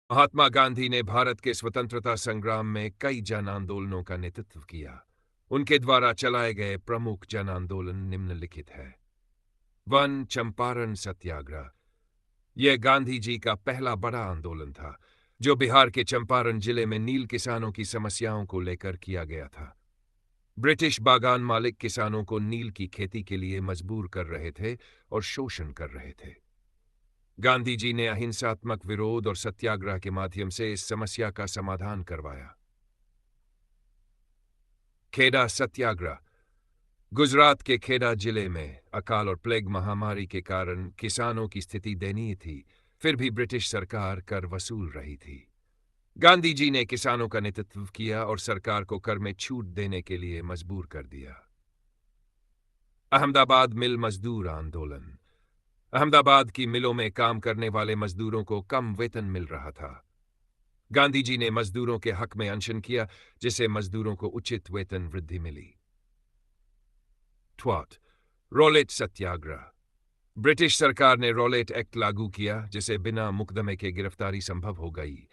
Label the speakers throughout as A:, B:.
A: महात्मा गांधी ने भारत के स्वतंत्रता संग्राम में कई जन आंदोलनों का नेतृत्व किया। उनके द्वारा चलाए गए प्रमुख जन आंदोलन निम्नलिखित है। 1. चंपारण सत्याग्रह। यह गांधी जी का पहला बड़ा आंदोलन था, जो बिहार के चंपारण जिले में नील किसानों की समस्याओं को लेकर किया गया था। ब्रिटिश बागान मालिक किसानों को नील की खेती के लिए मजबूर कर रहे थे और शोषण कर रहे थे। गांधी जी ने अहिंसात्मक विरोध और सत्याग्रह के माध्यम से इस समस्या का समाधान करवाया। खेड़ा सत्याग्रह। गुजरात के खेड़ा जिले में अकाल और प्लेग महामारी के कारण किसानों की स्थिति दयनीय थी, फिर भी ब्रिटिश सरकार कर वसूल रही थी। गांधी जी ने किसानों का नेतृत्व किया और सरकार को कर में छूट देने के लिए मजबूर कर दिया। अहमदाबाद मिल मजदूर आंदोलन। अहमदाबाद की मिलों में काम करने वाले मजदूरों को कम वेतन मिल रहा था। गांधी जी ने मजदूरों के हक में अनशन किया, जिससे मजदूरों को उचित वेतन वृद्धि मिली। रॉलेट सत्याग्रह। ब्रिटिश सरकार ने रॉलेट एक्ट लागू किया, जिसे बिना मुकदमे के गिरफ्तारी संभव हो गई।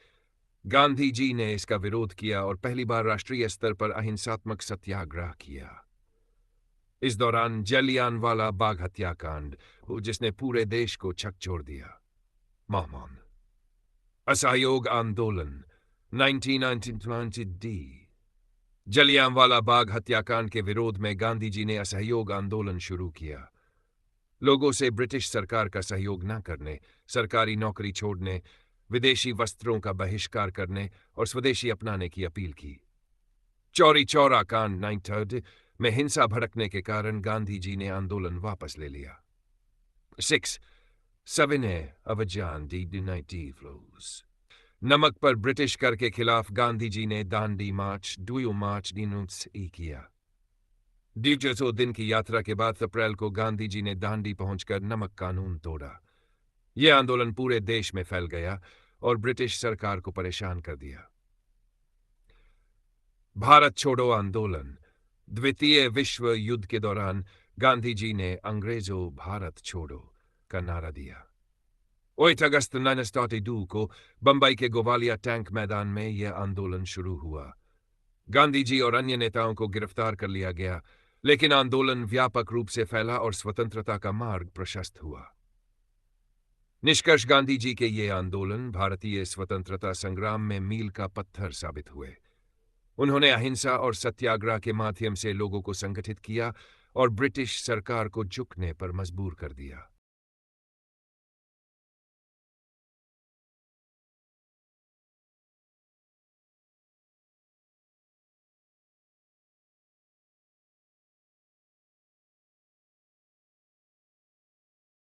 A: गांधी जी ने इसका विरोध किया और पहली बार राष्ट्रीय स्तर पर अहिंसात्मक सत्याग्रह किया। इस दौरान जलियांवाला बाग हत्याकांड, जिसने पूरे देश को झकझोर दिया। मौन। असहयोग आंदोलन 1919 डी। जलियांवाला बाग हत्याकांड के विरोध में गांधी जी ने असहयोग आंदोलन शुरू किया। लोगों से ब्रिटिश सरकार का सहयोग न करने, सरकारी नौकरी छोड़ने, विदेशी वस्त्रों का बहिष्कार करने और स्वदेशी अपनाने की अपील की। चौरी चौरा कांड 9 में हिंसा भड़कने के कारण गांधी जी ने आंदोलन वापस ले लिया। 6. सविनय अभियान डी फ्लोज। नमक पर ब्रिटिश कर के खिलाफ गांधी जी ने दांडी मार्च किया। 200 दिन की यात्रा के बाद अप्रैल को गांधी जी ने दांडी पहुंचकर नमक कानून तोड़ा। यह आंदोलन पूरे देश में फैल गया और ब्रिटिश सरकार को परेशान कर दिया। भारत छोड़ो आंदोलन। द्वितीय विश्व युद्ध के दौरान गांधी जी ने अंग्रेजों भारत छोड़ो का नारा दिया। 8 अगस्त 1942 को बंबई के गोवालिया टैंक मैदान में यह आंदोलन शुरू हुआ। गांधी जी और अन्य नेताओं को गिरफ्तार कर लिया गया, लेकिन आंदोलन व्यापक रूप से फैला और स्वतंत्रता का मार्ग प्रशस्त हुआ। निष्कर्ष, गांधी जी के ये आंदोलन भारतीय स्वतंत्रता संग्राम में मील का पत्थर साबित हुए। उन्होंने अहिंसा और सत्याग्रह के माध्यम से लोगों को संगठित किया और ब्रिटिश सरकार को झुकने पर मजबूर कर दिया।